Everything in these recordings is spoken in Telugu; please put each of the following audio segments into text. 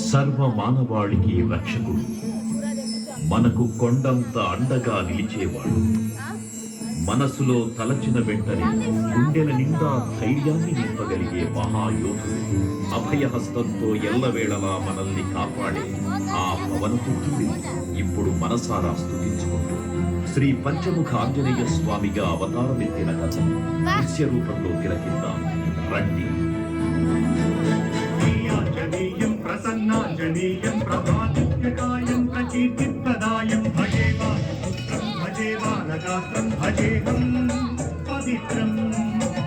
సర్వ మానవాళికి రక్షకుడు, మనకు కొండంత అండగా నిలిచేవాడు, మనసులో తలచిన వెంటనే గుండెల నిండా ధైర్యాన్ని నింపగలిగే మహాయోధుడు, అభయహస్తంతో ఎల్లవేళలా మనల్ని కాపాడే ఆ పవనపుత్రుడిని ఇప్పుడు మనసారా స్తుతించుకుంటూ శ్రీ పంచముఖ ఆంజనేయ స్వామిగా అవతారమెత్తిన కథ దృశ్య రూపంలో తిలకిద్దాం రండి. ప్రసన్నాంజనేయం ప్రభాదిత్యకాయం ప్రకీర్తిప్రదాయం భజే వాయుపుత్రం భజే వానగాత్రం భజేహం పవిత్రం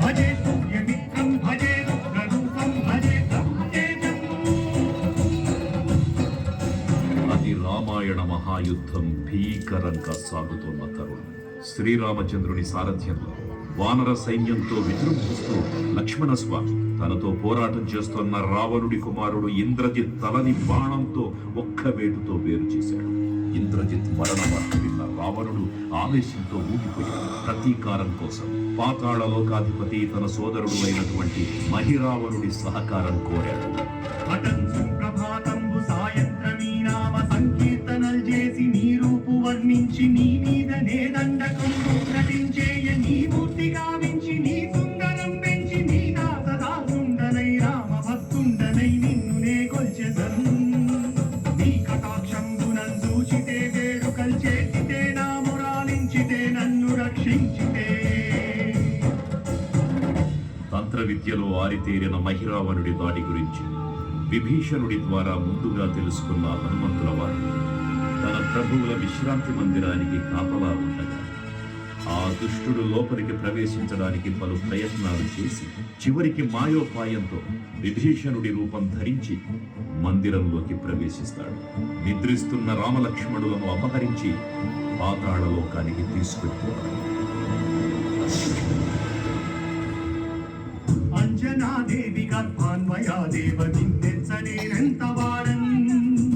భజే సూర్యమిత్రం భజే రుద్రరూపం భజే తేజం. అది రామాయణ మహాయుద్ధం భీకరంగా సాగుతున్న తరుణం. శ్రీరామచంద్రుని సారథ్యంలో వానర సైన్యంతో విజృంభిస్తూ లక్ష్మణస్వామి తనతో పోరాటం చేస్తున్న రావణుడి కుమారుడు ఇంద్రజిత్ తలని బాణంతో ఒక్క వేటుతో వేరు చేశాడు. ఇంద్రజిత్ మరణ వార్త విన్న రావణుడు ఆవేశంతో ఊగిపోయాడు. ప్రతీకారం కోసం పాతాళ లోకాధిపతి తన సోదరుడు అయినటువంటి మహిరావణుడి సహకారం కోరాడు. సంకీర్తనలు చేసి నీ రూపు వర్ణించి నీ మీద నే దండకం నటించేయ నీ మూర్తి గావించి నీ సుందరం పెంచి నీ దాసదా సుందరై రామ భక్తుండనై నిన్ను నే కొల్చెదన్. నీ కటాక్షంబునం చూచితే వేడుకల్ చేసితే నా మురాలించితే నన్ను రక్షించితే. తంత్ర విద్యలో ఆరితేరిన మహిరావణుడి దాడి గురించి విభీషణుడి ద్వారా ముందుగా తెలుసుకున్న హనుమంతుల వారు తన ప్రభువుల విశ్రాంతి మందిరానికి కాపలా ఉండగా ఆ దుష్టుడు లోపలికి ప్రవేశించడానికి పలు ప్రయత్నాలు చేసి చివరికి మాయోపాయంతో విభీషణుడి రూపం ధరించి మందిరంలోకి ప్రవేశిస్తాడు. నిద్రిస్తున్న రామలక్ష్మణులను అపహరించి పాతాళ లోకానికి తీసుకెళ్తాడు. అంజనాదేవి గర్భాన్వయా దేవ నిన్నెచ్చనేనంత వాడన్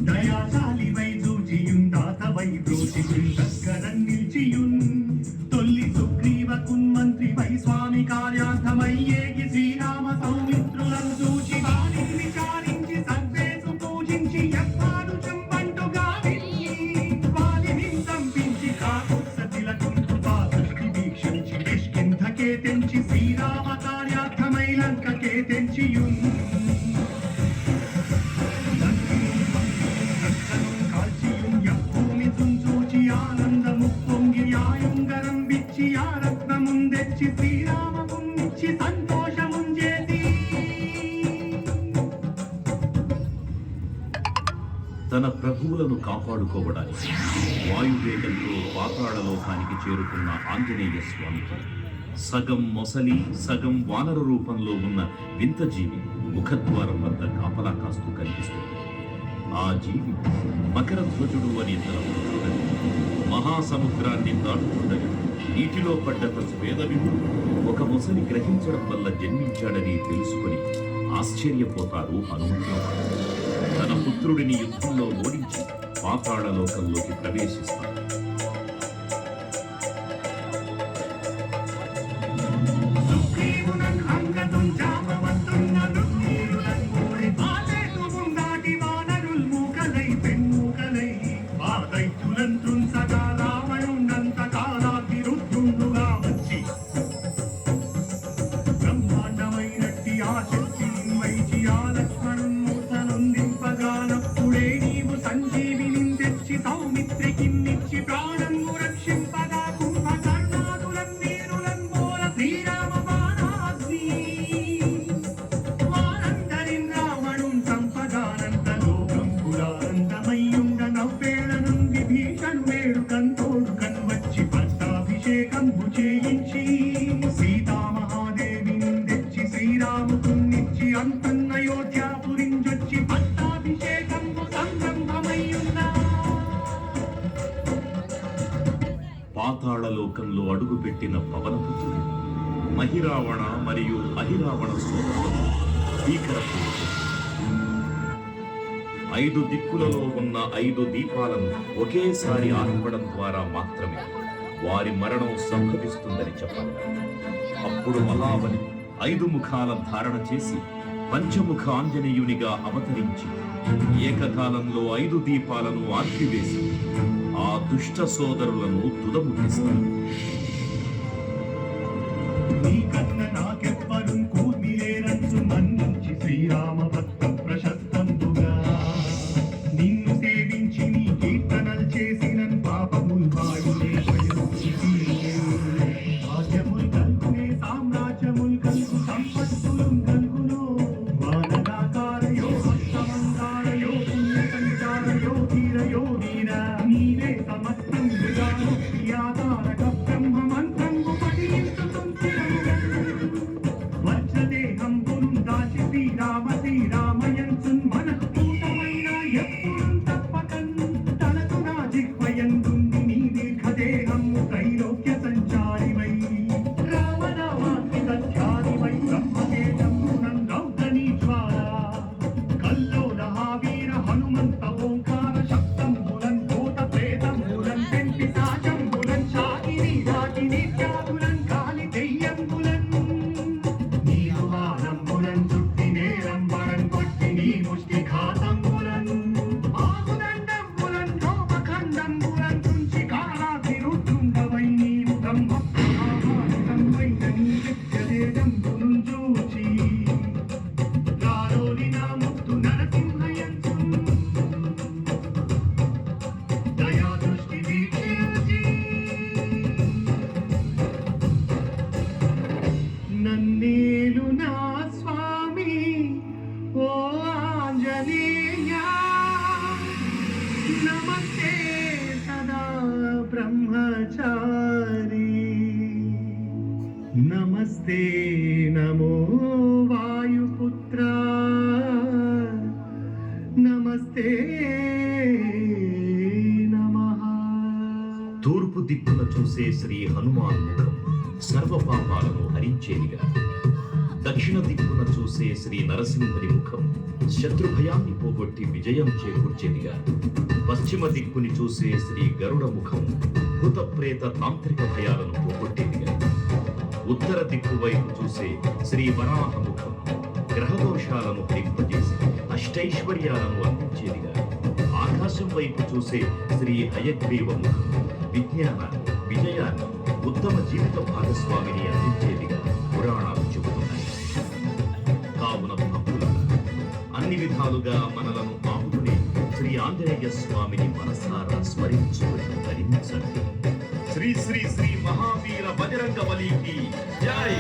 దయాశాలి వై జూజియుందాతవై బ్రోషియున్ దగ్గరన్ నిల్చియున్ తొల్లి సుగ్రీవ కున్మంత్రి వై స్వామి కార్యార్థమయ్యేగి శ్రీరామ సౌమిత్రులను చూచి వారిని విచారించి సర్వేసు పూజించి ఎప్పాడు చెంపంటుగా వెళ్ళి వారిని సంపించి కాకుత్స తిలకుంటు దృష్టి వీక్షించి నిష్కింధకే తెంచి శ్రీరామ కార్యార్థమై లంకకే తెంచియున్ తన ప్రభువులను కాపాడుకోవడానికి వాయువేగంతో పాతాళ లోకానికి చేరుకున్న ఆంజనేయ స్వామికి సగం మొసలి సగం వానర రూపంలో ఉన్న వింత జీవి ముఖద్వారం వద్ద కాపలా కాస్తూ కనిపిస్తుంది. ఆ జీవి మకర ధ్వజుడు అనే తన పుత్రుడని మహాసముద్రాన్ని దాటుతుండగా నీటిలో పడ్డ వేదవిధుడు ఒక మొసలి గ్రహించడం వల్ల జన్మించాడని తెలుసుకుని ఆశ్చర్యపోతారు హనుమంతుల వారు. తన పుత్రుడిని యుద్ధంలో ఓడించి పాతాళ లోకంలోకి ప్రవేశిస్తాడు. పాతాళ లోకంలో అడుగుపెట్టిన పవనపుత్రుడు మహిరావణ మరియు అహిరావణ సోదరులను భీకరపూర్తి 5 దిక్కులలో ఉన్న 5 దీపాలను ఒకేసారి ఆర్పడం ద్వారా మాత్రమే వారి మరణం సంభవిస్తుందని చెప్పారు. అప్పుడు మహాబలి 5 ముఖాల ధారణ చేసి పంచముఖ ఆంజనేయునిగా అవతరించి ఏకకాలంలో 5 దీపాలను ఆర్పివేసి ఆ దుష్ట సోదరులను తుదముట్టిస్తారు. నీకన్న నాకెవ్వరు కూర్మిలేరంచు మన్నించి శ్రీరామ భక్త ప్రశస్తంబుగా నిన్ను సేవించి నీ కీర్తనలు చేసిన పాపముల్ వాయులే భాగ్యముల్ కల్గునే సామ్రాజ్యముల్ కల్గు సంపత్తులు కల్గును వానరాకారయో హస్తమందారయో పుణ్య సంచారయో ధీరయో ధీర నీవే సమస్తం విధానో ప్రియాతారక బ్రహ్మ మంత్రంబు వజ్రదేహంబును దాచి శ్రీరామయంచున్ మనకు పూతమైన ఎప్పుడుం తప్పకన్ తనకు నా జిహ్వయందుంది నీ దీర్ఘదేహము త్రైలోక్య సంచారివై రామనామాకి సత్యాదివై బ్రహ్మతేజమునం రౌద్రనీ జ్వాల కల్లోల వీర హనుమంత ఓంకార శబ్దంబులన్ భూత ప్రేతంబులన్ పెంటి సాచంబులన్ శాకిని రాకిని త్యాగులన్ కాలి దెయ్యంబులన్ నీరువానంబులన్ చుట్టి నేరంబరం కొట్టి నీ ముష్టి ఘాతంబులన్ ఆగుదండంబులన్ లోపఖండంబులన్ తుంచి కాలాభిరుద్ధుండవై నీవు బ్రహ్మ ప్రమాణితంవైన నీ దివ్యదేజంబును చూచి రారోలి నా ముక్తు నరసింహయంచు దయా దృష్టి వీక్షించి నన్నేలు నా స్వామి ఓ ఆంజనేయ నమస్తే సదా బ్రహ్మచారి నమస్తే నమో వాయుపుత్ర నమస్తే నమః. తూర్పు దిక్కున చూసే శ్రీ హనుమాన్ ముఖం సర్వ పాపాలను హరించేదిగా, దక్షిణ దిక్కున చూసే శ్రీ నరసింహుని ముఖం శత్రుభయాన్ని పోగొట్టి విజయం చేకూర్చేదిగా, పశ్చిమ దిక్కుని చూసే శ్రీ గరుడ ముఖం భూత ప్రేత తాంత్రిక భయాలను పోగొట్టేదిగా, ఉత్తర దిక్కు వైపు చూసే శ్రీ వరాహ ముఖం గ్రహదోషాలను హరింపజేసి అష్టైశ్వర్యాలను అందించేదిగా, ఆకాశం వైపు చూసే శ్రీ హయగ్రీవ ముఖం విజ్ఞానాన్ని, విజయాన్ని, ఉత్తమ జీవిత భాగస్వామిని అందించేదిగా పురాణాలు చెబుతున్నాయి. కావున భక్తులారా, అన్ని విధాలుగా మనలను ఆపుకునే శ్రీ ఆంజనేయ స్వామిని మనసారా స్మరించుకొని ధరించండి. శ్రీ శ్రీ శ్రీ మహావీర బజరంగ బలికి జై.